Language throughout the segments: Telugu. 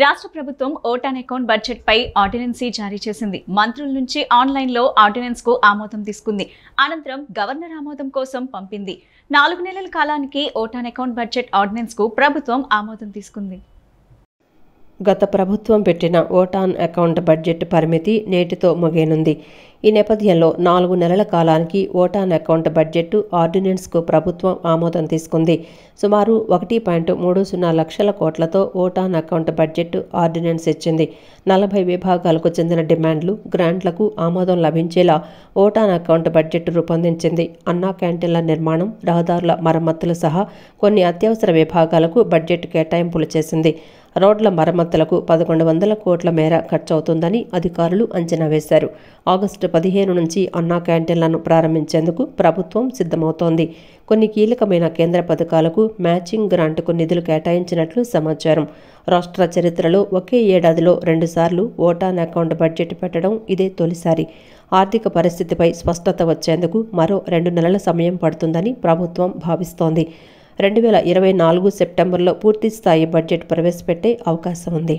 రాష్ట్ర ప్రభుత్వం ఓటాన్ అకౌంట్ బడ్జెట్ పై ఆర్డినెన్సీ జారీ చేసింది. మంత్రుల నుంచి ఆన్లైన్లో ఆర్డినెన్స్ కు ఆమోదం తీసుకుంది. అనంతరం గవర్నర్ ఆమోదం కోసం పంపింది. 4 నెలల కాలానికి ఓటాన్ అకౌంట్ బడ్జెట్ ఆర్డినెన్స్ కు ప్రభుత్వం ఆమోదం తీసుకుంది. గత ప్రభుత్వం పెట్టిన ఓటాన్ అకౌంట్ బడ్జెట్ పరిమితి నేటితో ముగియనుంది. ఈ నేపథ్యంలో 4 నెలల కాలానికి ఓటాన్ అకౌంట్ బడ్జెట్ ఆర్డినెన్స్కు ప్రభుత్వం ఆమోదం తీసుకుంది. సుమారు 1.30 లక్షల కోట్లతో ఓటాన్ అకౌంట్ బడ్జెట్ ఆర్డినెన్స్ ఇచ్చింది. 40 విభాగాలకు చెందిన డిమాండ్లు, గ్రాంట్లకు ఆమోదం లభించేలా ఓటాన్ అకౌంట్ బడ్జెట్ రూపొందించింది. అన్నా క్యాంటీన్ల నిర్మాణం, రహదారుల మరమ్మతులు సహా కొన్ని అత్యవసర విభాగాలకు బడ్జెట్ కేటాయింపులు చేసింది. రోడ్ల మరమ్మతులకు 1100 కోట్ల మేర ఖర్చవుతుందని అధికారులు అంచనా వేశారు. ఆగస్టు 15 నుంచి అన్నా క్యాంటీన్లను ప్రారంభించేందుకు ప్రభుత్వం సిద్ధమవుతోంది. కొన్ని కీలకమైన కేంద్ర పథకాలకు మ్యాచింగ్ గ్రాంట్కు నిధులు కేటాయించినట్లు సమాచారం. రాష్ట్ర చరిత్రలో ఒకే ఏడాదిలో 2 సార్లు ఓటాన్ అకౌంట్ బడ్జెట్ పెట్టడం ఇదే తొలిసారి. ఆర్థిక పరిస్థితిపై స్పష్టత వచ్చేందుకు మరో 2 నెలల సమయం పడుతుందని ప్రభుత్వం భావిస్తోంది. 2024 సెప్టెంబర్లో పూర్తిస్థాయి బడ్జెట్ ప్రవేశపెట్టే అవకాశం ఉంది.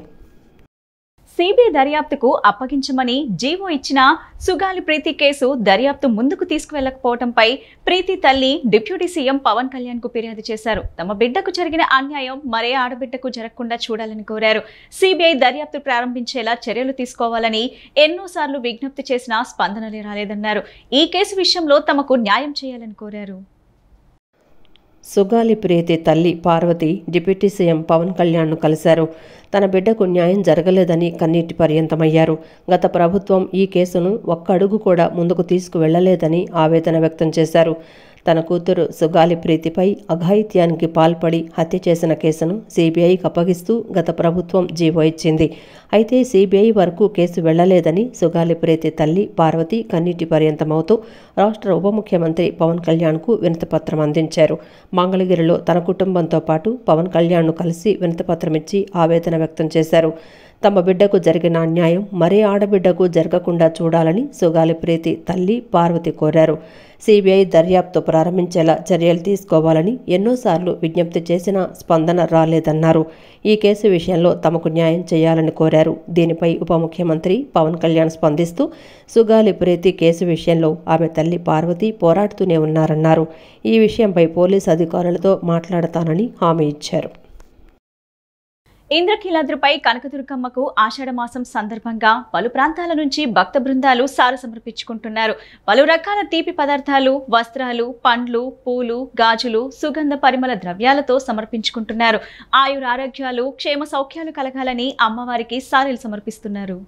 సిబిఐ దర్యాప్తుకు అప్పగించమని జీవో ఇచ్చిన సుగాలి ప్రీతి కేసు దర్యాప్తు ముందుకు తీసుకువెళ్లకపోవడంపై ప్రీతి తల్లి డిప్యూటీ సీఎం పవన్ కళ్యాణ్ కు ఫిర్యాదు చేశారు. తమ బిడ్డకు జరిగిన అన్యాయం మరే ఆడబిడ్డకు జరగకుండా చూడాలని కోరారు. సిబిఐ దర్యాప్తు ప్రారంభించేలా చర్యలు తీసుకోవాలని ఎన్నోసార్లు విజ్ఞప్తి చేసినా స్పందనలే రాలేదన్నారు. ఈ కేసు విషయంలో తమకు న్యాయం చేయాలని కోరారు. సుగాలి ప్రీతి తల్లి పార్వతి డిప్యూటీ సీఎం పవన్ కళ్యాణ్ను కలిశారు. తన బిడ్డకు న్యాయం జరగలేదని కన్నీటి పర్యంతమయ్యారు. గత ప్రభుత్వం ఈ కేసును ఒక్క అడుగు కూడా ముందుకు తీసుకువెళ్లలేదని ఆవేదన వ్యక్తం చేశారు. తన కూతురు సుగాలి ప్రీతిపై అఘాయిత్యానికి పాల్పడి హత్య చేసిన కేసును సిబిఐకి అప్పగిస్తూ గత ప్రభుత్వం జీవో ఇచ్చింది. అయితే సిబిఐ వరకు కేసు వెళ్లలేదని సుగాలి ప్రీతి తల్లి పార్వతి కన్నీటి పర్యంతమవుతూ రాష్ట్ర ఉప ముఖ్యమంత్రి పవన్ కళ్యాణ్కు వినతిపత్రం అందించారు. మంగళగిరిలో తన కుటుంబంతో పాటు పవన్ కళ్యాణ్ను కలిసి వినతిపత్రం ఇచ్చి ఆవేదన వ్యక్తం చేశారు. తమ బిడ్డకు జరిగిన అన్యాయం మరే ఆడబిడ్డకు జరగకుండా చూడాలని సుగాలి ప్రీతి తల్లి పార్వతి కోరారు. సిబిఐ దర్యాప్తు ప్రారంభించేలా చర్యలు తీసుకోవాలని ఎన్నోసార్లు విజ్ఞప్తి చేసినా స్పందన రాలేదన్నారు. ఈ కేసు విషయంలో తమకు న్యాయం చేయాలని కోరారు. దీనిపై ఉప ముఖ్యమంత్రి పవన్ కళ్యాణ్ స్పందిస్తూ సుగాలి ప్రీతి కేసు విషయంలో ఆమె తల్లి పార్వతి పోరాడుతూనే ఉన్నారన్నారు. ఈ విషయంపై పోలీసు అధికారులతో మాట్లాడతానని హామీ ఇచ్చారు. ఇంద్రకీలాద్రిపై కనకదుర్గమ్మకు ఆషాఢమాసం సందర్భంగా పలు ప్రాంతాల నుంచి భక్త బృందాలు సారె సమర్పించుకుంటున్నారు. పలు రకాల తీపి పదార్థాలు, వస్త్రాలు, పండ్లు, పూలు, గాజులు, సుగంధ పరిమళ ద్రవ్యాలతో సమర్పించుకుంటున్నారు. ఆయురారోగ్యాలు, క్షేమ సౌఖ్యాలు కలగాలని అమ్మవారికి సారెలు సమర్పిస్తున్నారు.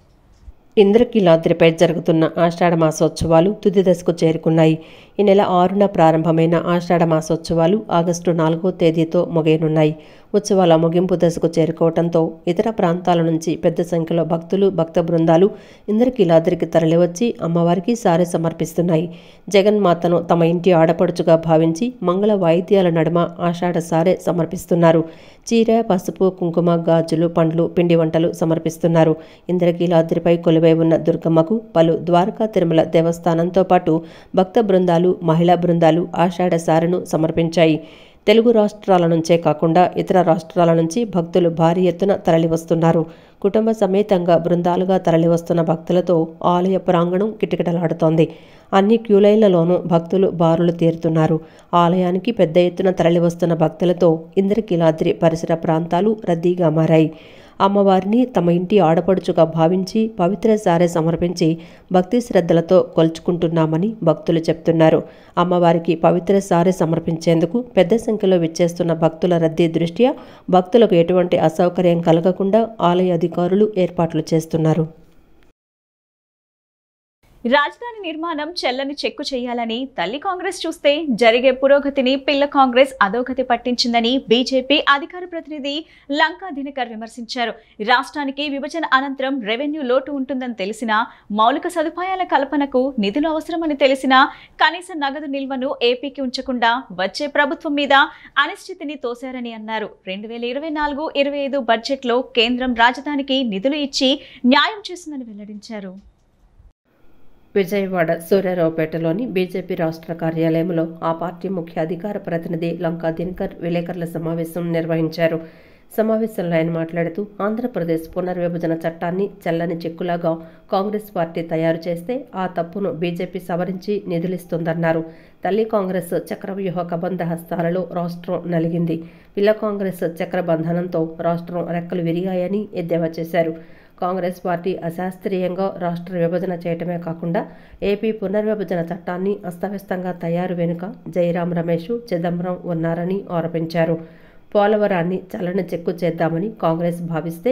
ఇంద్రకీలాద్రిపై జరుగుతున్న ఆషాఢ మాసోత్సవాలు తుది దశకు చేరుకున్నాయి. ఈ నెల 6న ప్రారంభమైన ఆషాఢ మాసోత్సవాలు ఆగస్టు 4వ తేదీతో ముగియనున్నాయి. ఉత్సవాల ముగింపు దశకు చేరుకోవడంతో ఇతర ప్రాంతాల నుంచి పెద్ద సంఖ్యలో భక్తులు, భక్త బృందాలు ఇంద్రకీలాద్రికి తరలివచ్చి అమ్మవారికి సారె సమర్పిస్తున్నాయి. జగన్మాతను తమ ఇంటి ఆడపడుచుగా భావించి మంగళ వాయిద్యాల నడుమ ఆషాఢ సారె సమర్పిస్తున్నారు. చీర, పసుపు, కుంకుమ, గాజులు, పండ్లు, పిండి వంటలు సమర్పిస్తున్నారు. ఇంద్రకీలాద్రిపై కొలువై ఉన్న దుర్గమ్మకు పలు ద్వారకా తిరుమల దేవస్థానంతో పాటు భక్త బృందాలు, మహిళా బృందాలు ఆషాఢ సారెను సమర్పించాయి. తెలుగు రాష్ట్రాల నుంచే కాకుండా ఇతర రాష్ట్రాల నుంచి భక్తులు భారీ ఎత్తున తరలివస్తున్నారు. కుటుంబ సమేతంగా బృందాలుగా తరలివస్తున్న భక్తులతో ఆలయ ప్రాంగణం కిటకిటలాడుతోంది. అన్ని క్యూలైన్లలోనూ భక్తులు బారులు తీరుతున్నారు. ఆలయానికి పెద్ద ఎత్తున తరలివస్తున్న భక్తులతో ఇంద్రకీలాద్రి పరిసర ప్రాంతాలు రద్దీగా మారాయి. అమ్మవారిని తమ ఇంటి ఆడపడుచుగా భావించి పవిత్ర సారె సమర్పించి భక్తి శ్రద్ధలతో కొలుచుకుంటున్నామని భక్తులు చెప్తున్నారు. అమ్మవారికి పవిత్ర సారె సమర్పించేందుకు పెద్ద సంఖ్యలో విచ్చేస్తున్న భక్తుల రద్దీ దృష్ట్యా భక్తులకు ఎటువంటి అసౌకర్యం కలగకుండా ఆలయ అధికారులు ఏర్పాట్లు చేస్తున్నారు. రాజధాని నిర్మాణం చెల్లని చెక్కు చేయాలని తల్లి కాంగ్రెస్ చూస్తే జరిగే పురోగతిని పిల్ల కాంగ్రెస్ అధోగతి పట్టించిందని బీజేపీ అధికార ప్రతినిధి లంకా దినకర్ విమర్శించారు. రాష్ట్రానికి విభజన అనంతరం రెవెన్యూ లోటు ఉంటుందని తెలిసినా, మౌలిక సదుపాయాల కల్పనకు నిధులు అవసరమని తెలిసినా కనీస నగదు నిల్వను ఏపీకి ఉంచకుండా వచ్చే ప్రభుత్వం మీద అనిశ్చితిని తోశారని అన్నారు. 2024-25 బడ్జెట్లో కేంద్రం రాజధానికి నిధులు ఇచ్చి న్యాయం చేస్తుందని వెల్లడించారు. విజయవాడ సూర్యారావుపేటలోని బీజేపీ రాష్ట్ర కార్యాలయంలో ఆ పార్టీ ముఖ్య అధికార ప్రతినిధి లంకా దినకర్ విలేకరుల సమావేశం నిర్వహించారు. సమావేశంలో ఆయన మాట్లాడుతూ ఆంధ్రప్రదేశ్ పునర్విభజన చట్టాన్ని చెల్లని చెక్కులాగా కాంగ్రెస్ పార్టీ తయారు చేస్తే ఆ తప్పును బీజేపీ సవరించి నిధులిస్తుందన్నారు. తల్లి కాంగ్రెస్ చక్రవ్యూహ కబంధ హస్తాలలో రాష్ట్రం నలిగింది. పిల్ల కాంగ్రెస్ చక్రబంధనంతో రాష్ట్రం రెక్కలు విరిగాయని ఎద్దేవా చేశారు. కాంగ్రెస్ పార్టీ అశాస్త్రీయంగా రాష్ట్ర విభజన చేయటమే కాకుండా ఏపీ పునర్విభజన చట్టాన్ని అస్తవ్యస్తంగా తయారు వెనుక జయరాం రమేష్, చిదంబరం ఉన్నారని ఆరోపించారు. పోలవరాన్ని చలన చెక్కు చేద్దామని కాంగ్రెస్ భావిస్తే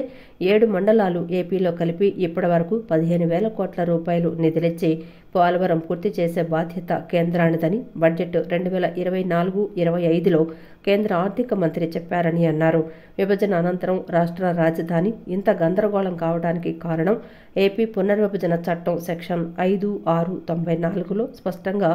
7 మండలాలు ఏపీలో కలిపి ఇప్పటి వరకు 15,000 కోట్ల రూపాయలు నిధులిచ్చి పోలవరం పూర్తి చేసే బాధ్యత కేంద్రానిదని బడ్జెట్ 2024-25లో కేంద్ర ఆర్థిక మంత్రి చెప్పారని అన్నారు. విభజన అనంతరం రాష్ట్ర రాజధాని ఇంత గందరగోళం కావడానికి కారణం ఏపీ పునర్విభజన చట్టం సెక్షన్ 5(6)(94లో స్పష్టంగా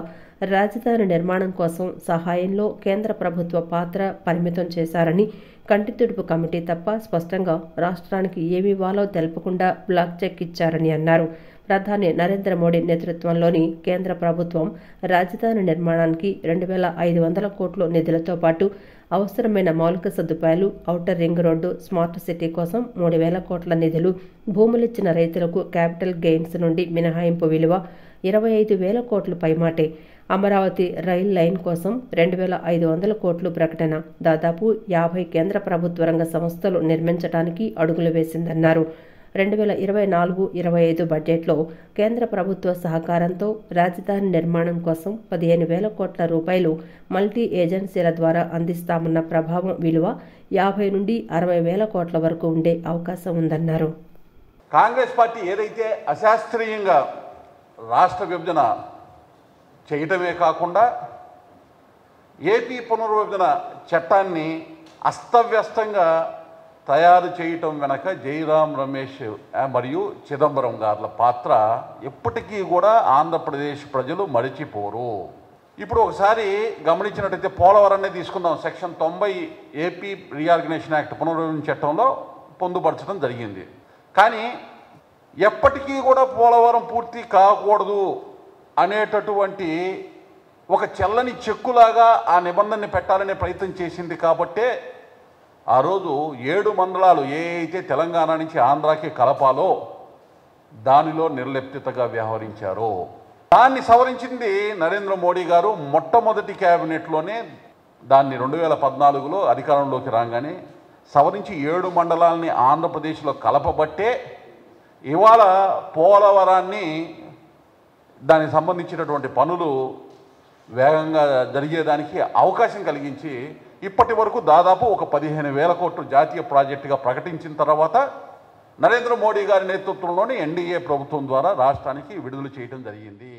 రాజధాని నిర్మాణం కోసం సహాయంలో కేంద్ర ప్రభుత్వ పాత్ర పరిమితం చేశారని, కంటితుడుపు కమిటీ తప్ప స్పష్టంగా రాష్ట్రానికి ఏమివ్వాలో తెలపకుండా బ్లాక్ చెక్ ఇచ్చారని అన్నారు. ప్రధాని నరేంద్ర మోడీ నేతృత్వంలోని కేంద్ర ప్రభుత్వం రాజధాని నిర్మాణానికి 2,500 కోట్ల నిధులతో పాటు అవసరమైన మౌలిక సదుపాయాలు, outer ring road, smart city కోసం 3,000 కోట్ల నిధులు, భూములిచ్చిన రైతులకు క్యాపిటల్ గెయిన్స్ నుండి మినహాయింపు విలువ 25,000 కోట్లు పైమాటే, అమరావతి రైల్ లైన్ కోసం 2,500 కోట్లు ప్రకటన, దాదాపు 50 కేంద్ర ప్రభుత్వ రంగ సంస్థలు నిర్మించడానికి అడుగులు వేసిందన్నారు. 2024-25 బడ్జెట్లో కేంద్ర ప్రభుత్వ సహకారంతో రాజధాని నిర్మాణం కోసం 15,000 కోట్ల రూపాయలు మల్టీ ఏజెన్సీల ద్వారా అందిస్తామన్న ప్రభావం విలువ 50 నుండి 60,000 కోట్ల వరకు ఉండే అవకాశం ఉందన్నారు. కాంగ్రెస్ పార్టీ ఏదైతే అశాస్త్రీయంగా రాష్ట్ర విభజన చేయటమే కాకుండా ఏపీ పునర్విభజన చట్టాన్ని అస్తవ్యస్తంగా తయారు చేయటం వెనక జయరాం రమేష్ మరియు చిదంబరం గార్ల పాత్ర ఎప్పటికీ కూడా ఆంధ్రప్రదేశ్ ప్రజలు మరిచిపోరు. ఇప్పుడు ఒకసారి గమనించినట్టయితే పోలవరాన్ని తీసుకుందాం. సెక్షన్ 90 ఏపీ రీఆర్గనైజేషన్ యాక్ట్ పునర్విభజన చట్టంలో పొందుపరచడం జరిగింది. కానీ ఎప్పటికీ కూడా పోలవరం పూర్తి కాకూడదు అనేటటువంటి ఒక చెల్లని చెక్కులాగా ఆ నిబంధనని పెట్టాలనే ప్రయత్నం చేసింది. కాబట్టే ఆ రోజు 7 మండలాలు ఏ అయితే తెలంగాణ నుంచి ఆంధ్రాకి కలపాలో దానిలో నిర్లిప్తగా వ్యవహరించారో దాన్ని సవరించింది నరేంద్ర మోడీ గారు. మొట్టమొదటి క్యాబినెట్లోనే దాన్ని 2014లో అధికారంలోకి రాగానే సవరించి 7 మండలాలని ఆంధ్రప్రదేశ్లో కలపబట్టే ఇవాళ పోలవరాన్ని దానికి సంబంధించినటువంటి పనులు వేగంగా జరిగేదానికి అవకాశం కలిగించి ఇప్పటి వరకు దాదాపు ఒక 15,000 కోట్లు జాతీయ ప్రాజెక్టుగా ప్రకటించిన తర్వాత నరేంద్ర మోడీ గారి నేతృత్వంలోని ఎన్డీఏ ప్రభుత్వం ద్వారా రాష్ట్రానికి విడుదల చేయడం జరిగింది.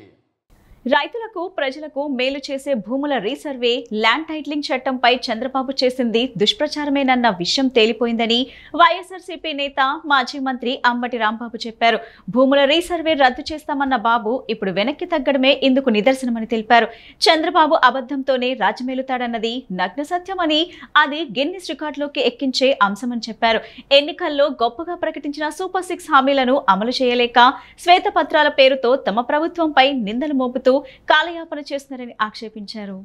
రైతులకు, ప్రజలకు మేలు చేసే భూముల రీసర్వే, ల్యాండ్ టైటిలింగ్ చట్టంపై చంద్రబాబు చేసింది దుష్ప్రచారమేనన్న విషయం తేలిపోయిందని వైఎస్ఆర్సీపీ నేత, మాజీ మంత్రి అంబటి రాంబాబు చెప్పారు. భూముల రీసర్వే రద్దు చేస్తామన్న బాబు ఇప్పుడు వెనక్కి తగ్గడమే ఇందుకు నిదర్శనమని తెలిపారు. చంద్రబాబు అబద్ధంతోనే రాజమేలుతాడన్నది నగ్న సత్యమని, అది గిన్నిస్ రికార్డులోకి ఎక్కించే అంశమని చెప్పారు. ఎన్నికల్లో గొప్పగా ప్రకటించిన సూపర్ 6 హామీలను అమలు చేయలేక శ్వేతపత్రాల పేరుతో తమ ప్రభుత్వంపై నిందలు మోపుతూ కాలయాపన చేస్తున్నారని ఆక్షేపించారు.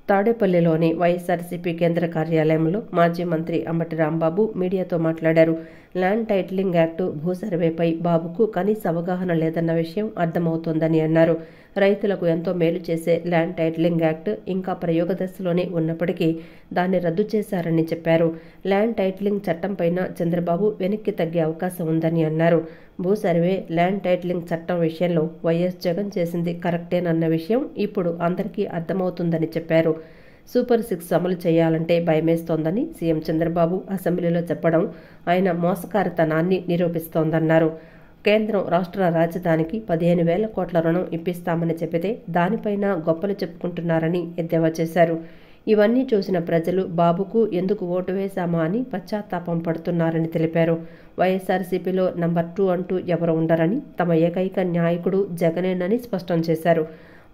తాడేపల్లిలోని వైఎస్ఆర్సీపీ కేంద్ర కార్యాలయంలో మాజీ మంత్రి అంబటి రాంబాబు మీడియాతో మాట్లాడారు. ల్యాండ్ టైటిలింగ్ యాక్టు, భూ సర్వేపై బాబుకు కనీస అవగాహన లేదన్న విషయం అర్థమవుతోందని అన్నారు. రైతులకు ఎంతో మేలు చేసే ల్యాండ్ టైటిలింగ్ యాక్ట్ ఇంకా ప్రయోగ దశలోనే ఉన్నప్పటికీ దాన్ని రద్దు చేశారని చెప్పారు. ల్యాండ్ టైటిలింగ్ చట్టంపైన చంద్రబాబు వెనక్కి తగ్గే అవకాశం ఉందని అన్నారు. భూ సర్వే, ల్యాండ్ టైటిలింగ్ చట్టం విషయంలో వైఎస్ జగన్ చేసింది కరెక్టేనన్న విషయం ఇప్పుడు అందరికీ అర్థమవుతుందని చెప్పారు. సూపర్ 6 అమలు చేయాలంటే భయమేస్తోందని సీఎం చంద్రబాబు అసెంబ్లీలో చెప్పడం ఆయన మోసకారితనాన్ని నిరూపిస్తోందన్నారు. కేంద్రం రాష్ట్ర రాజధానికి 15,000 కోట్ల రుణం ఇప్పిస్తామని చెబితే దానిపైన గొప్పలు చెప్పుకుంటున్నారని ఎద్దేవా చేశారు. ఇవన్నీ చూసిన ప్రజలు బాబుకు ఎందుకు ఓటు వేశామా అని పశ్చాత్తాపం పడుతున్నారని తెలిపారు. వైఎస్ఆర్సీపీలో నంబర్ 2 అంటూ ఎవరు ఉండరని, తమ ఏకైక నాయకుడు జగనేనని స్పష్టం చేశారు.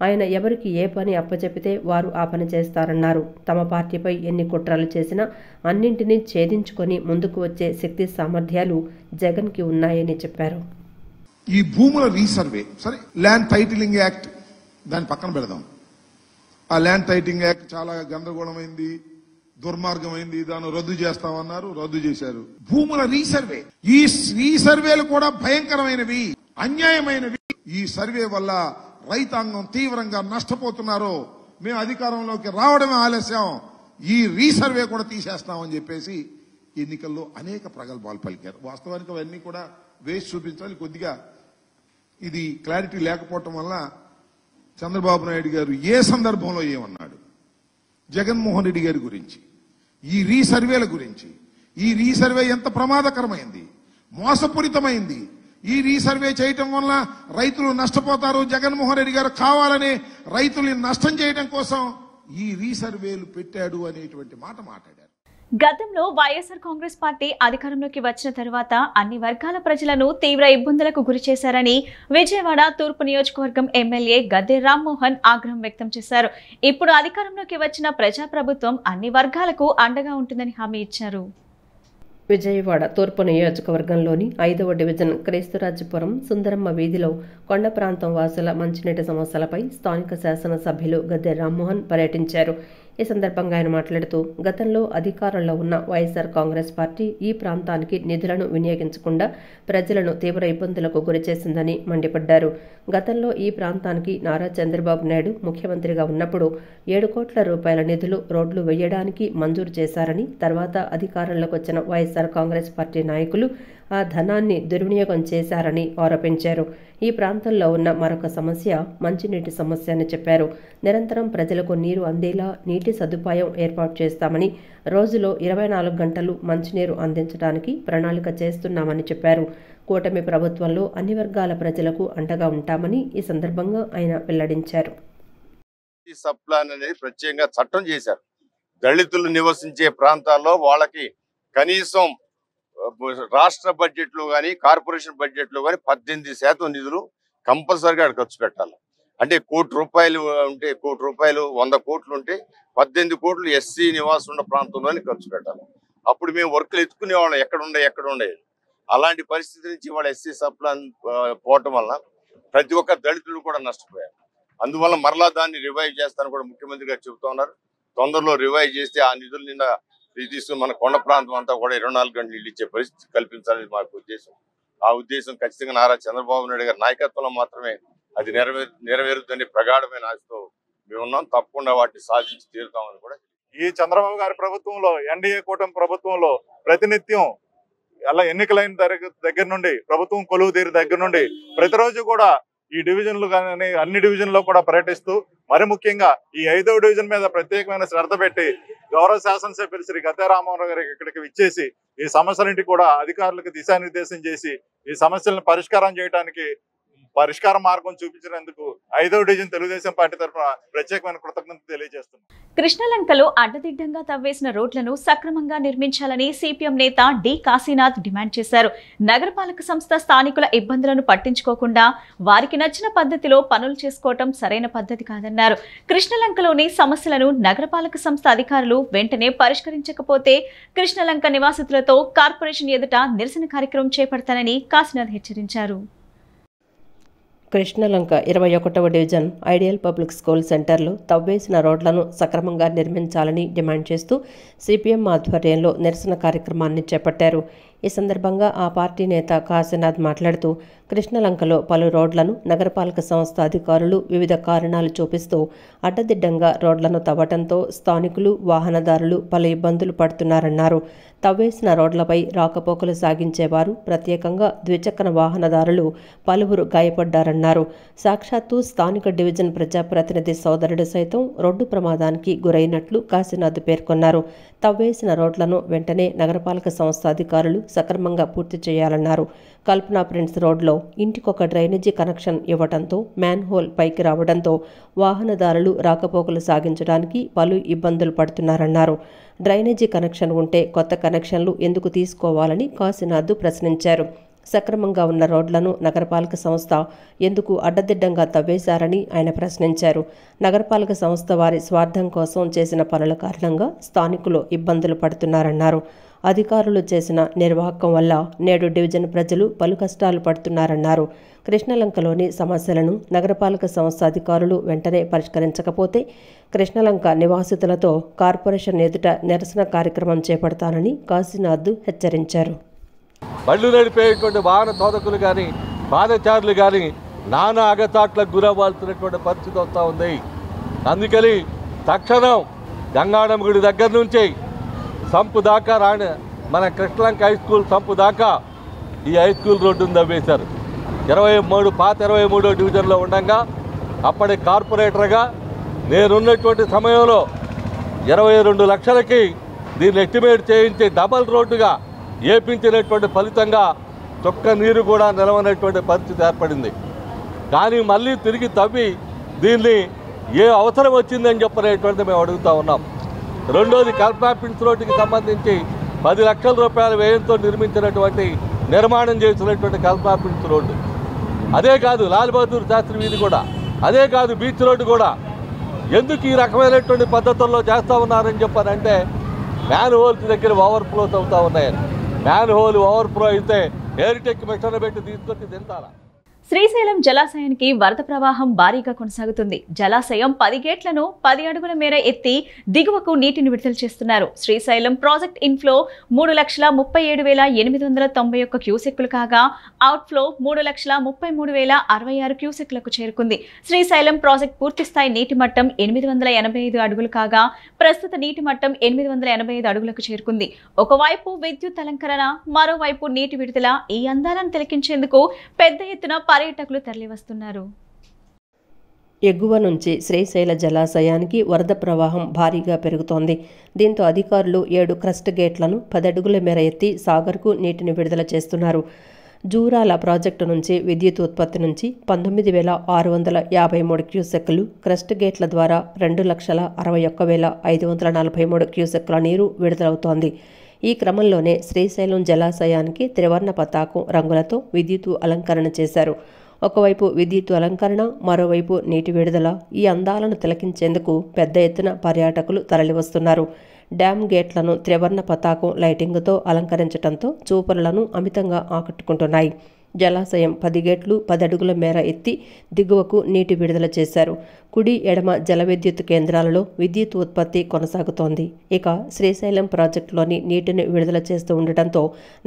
ఆయన ఎవరికి ఏ పని అప్పచెపితే వారు ఆ పని చేస్తారన్నారు. తమ పార్టీపై ఎన్ని కుట్రలు చేసినా అన్నింటినీ ఛేదించుకొని ముందుకు వచ్చే శక్తి సామర్థ్యాలు జగన్కి ఉన్నాయని చెప్పారు. ఈ భూముల రీసర్వే సరే, ల్యాండ్ టైటిలింగ్ యాక్ట్ దాని పక్కన పెడదాం. ఆ ల్యాండ్ టైటిలింగ్ యాక్ట్ చాలా గందరగోళమైంది, దుర్మార్గమైంది, దాన్ని రద్దు చేస్తామన్నారు, రద్దు చేశారు. భూముల రీసర్వే, ఈ రీసర్వేలు కూడా భయంకరమైనవి, అన్యాయమైనవి. ఈ సర్వే వల్ల రైతాంగం తీవ్రంగా నష్టపోతున్నారు. మేము అధికారంలోకి రావడమే ఆలస్యం, ఈ రీసర్వే కూడా తీసేస్తామని చెప్పేసి ఎన్నికల్లో అనేక ప్రగల్భాలు పలికారు. వాస్తవానికి అవన్నీ కూడా వేసి చూపించాలి. కొద్దిగా ఇది క్లారిటీ లేకపోవటం వల్ల చంద్రబాబు నాయుడు గారు ఏ సందర్భంలో ఏమన్నాడు, జగన్మోహన్ రెడ్డి గారి గురించి, ఈ రీసర్వేల గురించి, ఈ రీసర్వే ఎంత ప్రమాదకరమైంది, మోసపూరితమైంది, ఈ రీసర్వే చేయటం వల్ల రైతులు నష్టపోతారు, జగన్మోహన్ రెడ్డి గారు కావాలని రైతుల్ని నష్టం చేయడం కోసం ఈ రీసర్వేలు పెట్టాడు అనేటువంటి మాట మాట్లాడారు. గతంలో వైఎస్ఆర్ కాంగ్రెస్ పార్టీ అధికారంలోకి వచ్చిన తరువాత అన్ని వర్గాల ప్రజలను తీవ్ర ఇబ్బందులకు గురిచేశారని విజయవాడ తూర్పు నియోజకవర్గం ఎమ్మెల్యే గద్దె రామ్మోహన్ ఆగ్రహం వ్యక్తం చేశారు. ఇప్పుడు అధికారంలోకి వచ్చిన ప్రజాప్రభుత్వం అన్ని వర్గాలకు అండగా ఉంటుందని హామీ ఇచ్చారు. విజయవాడ తూర్పు నియోజకవర్గంలోని 5వ డివిజన్ క్రీస్తురాజపురం సుందరమ్మ వీధిలో కొండ ప్రాంతం వాసుల మంచినీటి సమస్యలపై స్థానిక శాసనసభ్యులు గద్దె రామ్మోహన్ పర్యటించారు. ఈ సందర్భంగా ఆయన మాట్లాడుతూ గతంలో అధికారంలో ఉన్న వైఎస్ఆర్ కాంగ్రెస్ పార్టీ ఈ ప్రాంతానికి నిధులను వినియోగించకుండా ప్రజలను తీవ్ర ఇబ్బందులకు గురిచేసిందని మండిపడ్డారు. గతంలో ఈ ప్రాంతానికి నారా చంద్రబాబు నాయుడు ముఖ్యమంత్రిగా ఉన్నప్పుడు 7 కోట్ల రూపాయల నిధులు రోడ్లు వేయడానికి మంజూరు చేశారని, తర్వాత అధికారంలోకి వచ్చిన వైఎస్ఆర్ కాంగ్రెస్ పార్టీ నాయకులు ఆ ధనాన్ని దుర్వినియోగం చేశారని ఆరోపించారు. ఈ ప్రాంతంలో ఉన్న మరొక సమస్య మంచినీటి సమస్య అని చెప్పారు. నిరంతరం ప్రజలకు నీరు అందేలా నీటి సదుపాయం ఏర్పాటు చేస్తామని, రోజులో 24 గంటలు మంచినీరు అందించడానికి ప్రణాళిక చేస్తున్నామని చెప్పారు. కూటమి ప్రభుత్వంలో అన్ని వర్గాల ప్రజలకు అండగా ఉంటామని ఈ సందర్భంగా ఆయన వెల్లడించారు. ఈ సబ్ ప్లాన్ అనేది ప్రత్యేకంగా చట్టం చేశారు. దళితులు నివసించే ప్రాంతాల్లో వాళ్ళకి కనీసం రాష్ట్ర బడ్జెట్ లో కానీ కార్పొరేషన్ బడ్జెట్ లో కానీ 18% నిధులు కంపల్సరీగా ఖర్చు పెట్టాలి. అంటే 1 కోటి రూపాయలు ఉంటే 1 కోటి రూపాయలు 100 కోట్లు ఉంటే 18 కోట్లు ఎస్సీ నివాసం ఉన్న ప్రాంతంలోనే ఖర్చు పెట్టాలి. అప్పుడు మేము వర్కులు ఎత్తుకునేవాళ్ళం, ఎక్కడ ఉండే అలాంటి పరిస్థితి నుంచి వాళ్ళ ఎస్సీ సబ్ ప్లాన్ పోవటం వల్ల ప్రతి ఒక్క దళితులు కూడా నష్టపోయారు. అందువల్ల మరలా దాన్ని రివైవ్ చేస్తానని కూడా ముఖ్యమంత్రి గారు చెబుతా ఉన్నారు. తొందరలో రివైవ్ చేస్తే ఆ నిధుల నిండా తీసుకుని మన కొండ ప్రాంతం అంతా కూడా 24 గంటలు నీళ్ళు ఇచ్చే పరిస్థితి కల్పించాలని మాకు ఉద్దేశం. ఆ ఉద్దేశం ఖచ్చితంగా నారా చంద్రబాబు నాయుడు గారి నాయకత్వంలో మాత్రమే అది నెరవేరుతుందని ప్రగాఢమైన ఆశతో మేమున్నాం. తప్పకుండా వాటిని సాధించి తీరుతామని కూడా. ఈ చంద్రబాబు గారి ప్రభుత్వంలో, ఎన్డీఏ కూటమి ప్రభుత్వంలో ప్రతినిత్యం అలా ఎన్నికలైన దగ్గర నుండి, ప్రభుత్వం కొలువు తీరు దగ్గర నుండి ప్రతిరోజు కూడా ఈ డివిజన్లు కానీ అన్ని డివిజన్లో కూడా పర్యటిస్తూ మరి ముఖ్యంగా ఈ 5వ డివిజన్ మీద ప్రత్యేకమైన శ్రద్ధ పెట్టి గౌరవ శాసనసభ్యులు శ్రీ గద్దె రామ్మోహన్ గారికి ఇక్కడికి విచ్చేసి ఈ సమస్యలన్నింటి కూడా అధికారులకు దిశానిర్దేశం చేసి ఈ సమస్యలను పరిష్కారం చేయడానికి పరిష్కార మార్గం చూపించినందుకు 5వ డివిజన్ తెలుగుదేశం పార్టీ తరఫున ప్రత్యేకమైన కృతజ్ఞతలు తెలియజేస్తున్నాం. కృష్ణలంకలో అడ్డదిడ్డంగా తవ్వేసిన రోడ్లను సక్రమంగా నిర్మించాలని సిపిఎం నేత డి కాశీనాథ్ డిమాండ్ చేశారు. నగరపాలక సంస్థ స్థానికుల ఇబ్బందులను పట్టించుకోకుండా వారికి నచ్చిన పద్ధతిలో పనులు చేసుకోవటం సరైన పద్ధతి కాదన్నారు. కృష్ణలంకలోని సమస్యలను నగరపాలక సంస్థ అధికారులు వెంటనే పరిష్కరించకపోతే కృష్ణలంక నివాసితులతో కార్పొరేషన్ ఎదుట నిరసన కార్యక్రమం చేపడతానని కాశీనాథ్ హెచ్చరించారు. కృష్ణలంక 21వ డివిజన్ ఐడియల్ పబ్లిక్ స్కూల్ సెంటర్లో తవ్వేసిన రోడ్లను సక్రమంగా నిర్మించాలని డిమాండ్ చేస్తూ సిపిఎం ఆధ్వర్యంలో నిరసన కార్యక్రమాన్ని చేపట్టారు. ఈ సందర్భంగా ఆ పార్టీ నేత కాశీనాథ్ మాట్లాడుతూ కృష్ణలంకలో పలు రోడ్లను నగరపాలక సంస్థ అధికారులు వివిధ కారణాలు చూపిస్తూ అడ్డదిడ్డంగా రోడ్లను తవ్వటంతో స్థానికులు, వాహనదారులు పలు ఇబ్బందులు పడుతున్నారన్నారు. తవ్వేసిన రోడ్లపై రాకపోకలు సాగించేవారు, ప్రత్యేకంగా ద్విచక్ర వాహనదారులు పలువురు గాయపడ్డారన్నారు. సాక్షాత్తు స్థానిక డివిజన్ ప్రజాప్రతినిధి సోదరుడు సైతం రోడ్డు ప్రమాదానికి గురైనట్లు కాశీనాథ్ పేర్కొన్నారు. తవ్వేసిన రోడ్లను వెంటనే నగరపాలక సంస్థ అధికారులు సక్రమంగా పూర్తి చేయాలన్నారు. కల్పనా ప్రిన్స్ రోడ్లో ఇంటికొక డ్రైనేజీ కనెక్షన్ ఇవ్వడంతో మ్యాన్ హోల్ పైకి రావడంతో వాహనదారులు రాకపోకలు సాగించడానికి పలు ఇబ్బందులు పడుతున్నారన్నారు. డ్రైనేజీ కనెక్షన్ ఉంటే కొత్త కనెక్షన్లు ఎందుకు తీసుకోవాలని కాశీనాథ్ ప్రశ్నించారు. సక్రమంగా ఉన్న రోడ్లను నగరపాలక సంస్థ ఎందుకు అడ్డదిడ్డంగా తవ్వేశారని ఆయన ప్రశ్నించారు. నగరపాలక సంస్థ వారి స్వార్థం కోసం చేసిన పనుల కారణంగా స్థానికులు ఇబ్బందులు పడుతున్నారన్నారు. అధికారులు చేసిన నిర్వాహకం వల్ల నేడు డివిజన్ ప్రజలు పలు కష్టాలు పడుతున్నారన్నారు. కృష్ణలంకలోని సమస్యలను నగరపాలక సంస్థ అధికారులు వెంటనే పరిష్కరించకపోతే కృష్ణలంక నివాసితులతో కార్పొరేషన్ ఎదుట నిరసన కార్యక్రమం చేపడతానని కాశీనాథ్ హెచ్చరించారు. బళ్ళు నడిపేటువంటి వాహన తోదకులు కానీ పాదచారులు కానీ నానా అగచాట్లకు గురవ్వాల్సినటువంటి పరిస్థితి వస్తూ ఉంది. అందుకని తక్షణం గంగాడమ్మ గుడి దగ్గర నుంచి సంపు దాకా మన కృష్ణలంక హై స్కూల్ సంపు దాకా ఈ హై స్కూల్ రోడ్డును తవ్వేశారు. 23 డివిజన్లో ఉండగా అప్పటి కార్పొరేటర్గా నేనున్నటువంటి సమయంలో 22 లక్షలకి దీన్ని ఎస్టిమేట్ చేయించి డబల్ రోడ్డుగా ఏపించినటువంటి ఫలితంగా చొక్క నీరు కూడా నిలవనటువంటి పరిస్థితి ఏర్పడింది. కానీ మళ్ళీ తిరిగి తవ్వి దీన్ని ఏ అవసరం వచ్చిందని చెప్పనేటువంటిది మేము అడుగుతూ ఉన్నాం. రెండోది కల్పనా పిన్స్ రోడ్డుకి సంబంధించి 10 లక్షల రూపాయల వ్యయంతో నిర్మించినటువంటి నిర్మాణం చేసినటువంటి కల్పనా పిన్స్ రోడ్డు, అదే కాదు లాల్ బహదూర్ శాస్త్రి వీధి కూడా, అదే కాదు బీచ్ రోడ్డు కూడా ఎందుకు ఈ రకమైనటువంటి పద్ధతుల్లో చేస్తూ ఉన్నారని చెప్పారంటే మ్యాన్ హోల్స్ దగ్గర ఓవర్ఫ్లోస్ అవుతూ ఉన్నాయని. మ్యాన్ హోల్ ఓవర్ఫ్లో అయితే ఎయిర్టెక్ మిషన్ పెట్టి తీసుకొచ్చి తింటారా? శ్రీశైలం జలాశయానికి వరద ప్రవాహం భారీగా కొనసాగుతుంది. జలాశయం 10 గేట్లను 10 అడుగుల మేర ఎత్తి దిగువకు నీటిని విడుదల చేస్తున్నారు. శ్రీశైలం ప్రాజెక్ట్ ఇన్ఫ్లో 3,37,891 క్యూసెక్కులు కాగా అవుట్ఫ్లో 3,33,066 క్యూసెక్లకు చేరుకుంది. శ్రీశైలం ప్రాజెక్ట్ పూర్తిస్థాయి నీటి మట్టం 885 అడుగులు కాగా ప్రస్తుత నీటి మట్టం 885 అడుగులకు చేరుకుంది. ఒకవైపు విద్యుత్ అలంకరణ, మరోవైపు నీటి విడుదల ఈ అందాలను తిలకించేందుకు పెద్ద ఎత్తున పర్యాటకులు తరలివస్తున్నారు. ఎగువ నుంచి శ్రీశైల జలాశయానికి వరద ప్రవాహం భారీగా పెరుగుతోంది. దీంతో అధికారులు 7 క్రస్ట్ గేట్లను 10 అడుగుల మేర ఎత్తి సాగర్కు నీటిని విడుదల చేస్తున్నారు. జూరాల ప్రాజెక్టు నుంచి విద్యుత్ ఉత్పత్తి నుంచి 19,653 క్యూసెక్కులు, క్రస్ట్ గేట్ల ద్వారా 2,61,543 క్యూసెక్కుల నీరు విడుదలవుతోంది. ఈ క్రమంలోనే శ్రీశైలం జలాశయానికి త్రివర్ణ పతాకం రంగులతో విద్యుత్ అలంకరణ చేశారు. ఒకవైపు విద్యుత్ అలంకరణ, మరోవైపు నీటి విడుదల ఈ అందాలను తిలకించేందుకు పెద్ద ఎత్తున పర్యాటకులు తరలివస్తున్నారు. డ్యామ్ గేట్లను త్రివర్ణ పతాకం లైటింగుతో అలంకరించడంతో చూపరులను అమితంగా ఆకట్టుకుంటున్నాయి. జలాశయం 10 గేట్లు 10 అడుగుల మేర ఎత్తి దిగువకు నీటి విడుదల చేశారు. కుడి ఎడమ జల విద్యుత్ కేంద్రాలలో విద్యుత్ ఉత్పత్తి కొనసాగుతోంది. ఇక శ్రీశైలం ప్రాజెక్టులోని నీటిని విడుదల చేస్తూ ఉండటంతో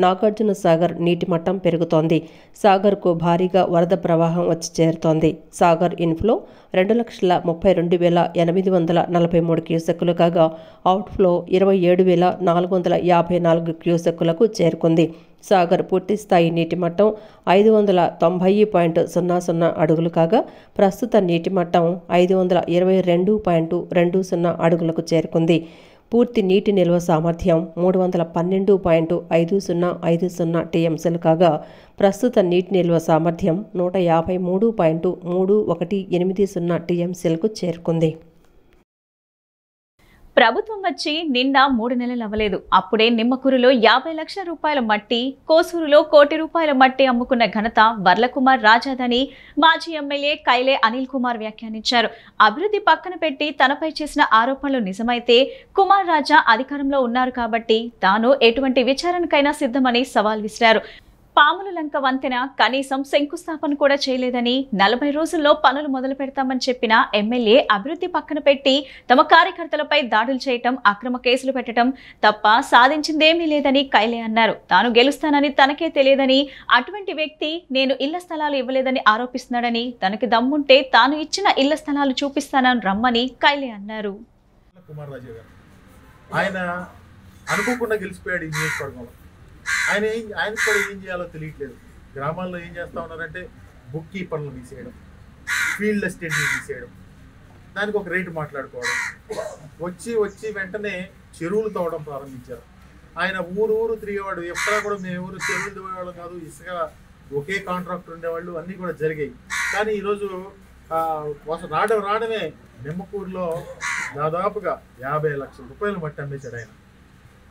నాగార్జున సాగర్ నీటి మట్టం పెరుగుతోంది. సాగర్కు భారీగా వరద ప్రవాహం వచ్చి చేరుతోంది. సాగర్ ఇన్ఫ్లో 2,32,843 క్యూసెక్కులు కాగా అవుట్ఫ్లో 27,454 క్యూసెక్కులకు చేరుకుంది. సాగర్ పూర్తిస్థాయి నీటి మట్టం 590.00 అడుగులు కాగా ప్రస్తుత నీటి మట్టం 522.20 అడుగులకు చేరుకుంది. పూర్తి నీటి నిల్వ సామర్థ్యం 312.5050 టీఎంసీలు కాగా ప్రస్తుత నీటి నిల్వ సామర్థ్యం 153.3180 టీఎంసీలకు చేరుకుంది. ప్రభుత్వం వచ్చి నిన్న 3 నెలలు అవ్వలేదు. అప్పుడే నిమ్మకూరులో 50 లక్షల రూపాయల మట్టి, కోసూరులో 1 కోటి రూపాయల మట్టి అమ్ముకున్న ఘనత వర్లకుమార్ రాజాదని మాజీ ఎమ్మెల్యే కైలే అనిల్ కుమార్ వ్యాఖ్యానించారు. అభివృద్ధి పక్కన పెట్టి తనపై చేసిన ఆరోపణలు నిజమైతే కుమార్ రాజా అధికారంలో ఉన్నారు కాబట్టి తాను ఎటువంటి విచారణకైనా సిద్ధమని సవాల్ విసిరారు. పాముల లంక వంతెన కనీసం శంకుస్థాపన కూడా చేయలేదని, 40 రోజుల్లో పనులు మొదలు పెడతామని చెప్పిన ఎమ్మెల్యే అభివృద్ధి పక్కన పెట్టి తమ కార్యకర్తలపై దాడులు చేయటం, అక్రమ కేసులు పెట్టడం తప్ప సాధించిందేమీ లేదని కైలే అన్నారు. తాను గెలుస్తానని తనకే తెలియదని, అటువంటి వ్యక్తి నేను ఇళ్ల స్థలాలు ఇవ్వలేదని ఆరోపిస్తున్నాడని, తనకి దమ్ముంటే తాను ఇచ్చిన ఇళ్ల స్థలాలు చూపిస్తానని రమ్మని కైలే అన్నారు. ఆయన అనుకోకుండా గెలిచిపోయాడు ఈ నియోజకవర్గంలో. ఆయనకు కూడా ఏం చేయాలో తెలియట్లేదు. గ్రామాల్లో ఏం చేస్తూ ఉన్నారంటే బుక్ కీపర్లు తీసేయడం, ఫీల్డ్ అసిస్టెంట్ని తీసేయడం, దానికి ఒక రేటు మాట్లాడుకోవడం, వచ్చి వెంటనే చెరువులు తవ్వడం ప్రారంభించారు. ఆయన ఊరు తిరిగేవాడు. ఎప్పుడా కూడా మేము ఊరు చెరువులు తవ్వేవాళ్ళం కాదు, ఇసుక ఒకే కాంట్రాక్టర్ ఉండేవాళ్ళు, అన్నీ కూడా జరిగాయి. కానీ ఈరోజు రావడమే నిమ్మకూరులో దాదాపుగా 50 లక్షల రూపాయలు మట్టి అమ్మేశాడు ఆయన.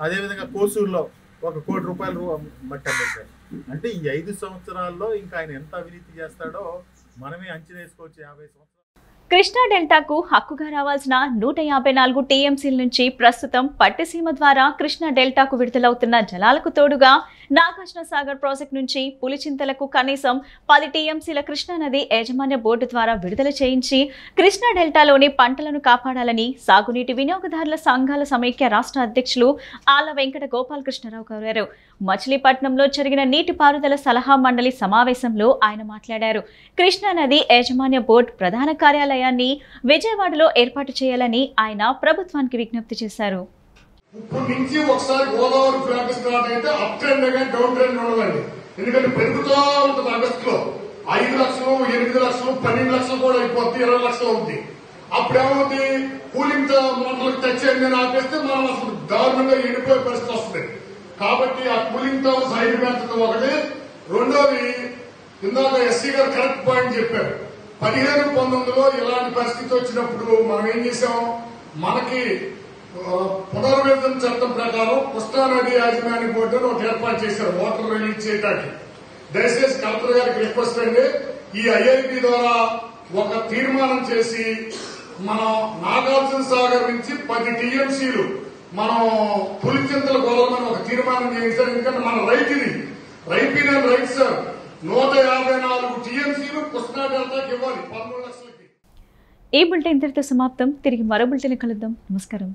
అదేవిధంగా కోసూరులో 1 కోటి రూపాయలు మట్టి అమ్మేశారు. అంటే ఈ 5 సంవత్సరాల్లో ఇంకా ఆయన ఎంత అవినీతి చేస్తాడో మనమే అంచనా వేసుకోవచ్చు. 50 సంవత్సరాలు కృష్ణా డెల్టాకు హక్కుగా రావాల్సిన 154 టీఎంసీల నుంచి ప్రస్తుతం పట్టిసీమ ద్వారా కృష్ణా డెల్టాకు విడుదలవుతున్న జలాలకు తోడుగా నాగార్జున సాగర్ ప్రాజెక్టు నుంచి పులిచింతలకు కనీసం 10 టీఎంసీల కృష్ణానది యాజమాన్య బోర్డు ద్వారా విడుదల చేయించి కృష్ణా డెల్టాలోని పంటలను కాపాడాలని సాగునీటి వినియోగదారుల సంఘాల సమైక్య రాష్ట్ర అధ్యక్షులు ఆళ్ల వెంకట గోపాలకృష్ణరావు కోరారు. మచిలీపట్నంలో జరిగిన నీటిపారుదల సలహా మండలి సమావేశంలో ఆయన మాట్లాడారు. కృష్ణానది యాజమాన్య బోర్డు ప్రధాన కార్యాలయాన్ని విజయవాడలో ఏర్పాటు చేయాలని ఆయన ప్రభుత్వానికి విజ్ఞప్తి చేశారు. ఇప్పుడు నుంచి ఒకసారి గోదావరి ఫ్లాట్ స్టార్ట్ అయితే అప్ ట్రెండ్ కానీ డౌన్ ట్రెండ్ ఉండదండి. ఎందుకంటే పెరుగుతూ ఉంటుంది. ఆగస్టులో 5 లక్షలు, 8 లక్షలు, 12 లక్షలు కూడా అయిపోద్ది, 20 లక్షలు అవుతుంది. అప్పుడేమవుతుంది, కూలింగ్ మోటార్లకు టచ్ అయిందని ఆపేస్తే మనం అసలు దారుణంగా ఎండిపోయే పరిస్థితి వస్తుంది. కాబట్టి ఆ కూలింగ్ టవర్ సైడ్ పెంచడం ఒకటి. రెండోది, ఇందాక ఎస్సీ గారు కరెక్ట్ పాయింట్ చెప్పారు. 15-19లో ఇలాంటి పరిస్థితి వచ్చినప్పుడు మనం ఏం చేశాం, మనకి పునర్విభజన చట్టం ప్రకారం కృష్ణానది యాజమాన్య బోర్డు ఒకటి ఏర్పాటు చేశారు వాటర్ రిలీజ్ చేయడానికి. దయచేసి కలెక్టర్ గారికి రిక్వెస్ట్ అండి, ఈ ఐఐబి ద్వారా ఒక తీర్మానం చేసి మనం నాగార్జున సాగర్ నుంచి 10 టీఎంసీలు మనం పులిచింతల గొడవమని ఒక తీర్మానం చేయించారు. ఎందుకంటే మన రైట్ ఇది, రైట్ సార్. 154 టీఎంసీలు కృష్ణా డెల్టాకి ఇవ్వాలి 13 లక్షలకి. ఈ బులెటిన్ ఇంతటితో సమాప్తం. తిరిగి మరో బులెటిన్ కలుద్దాం. నమస్కారం.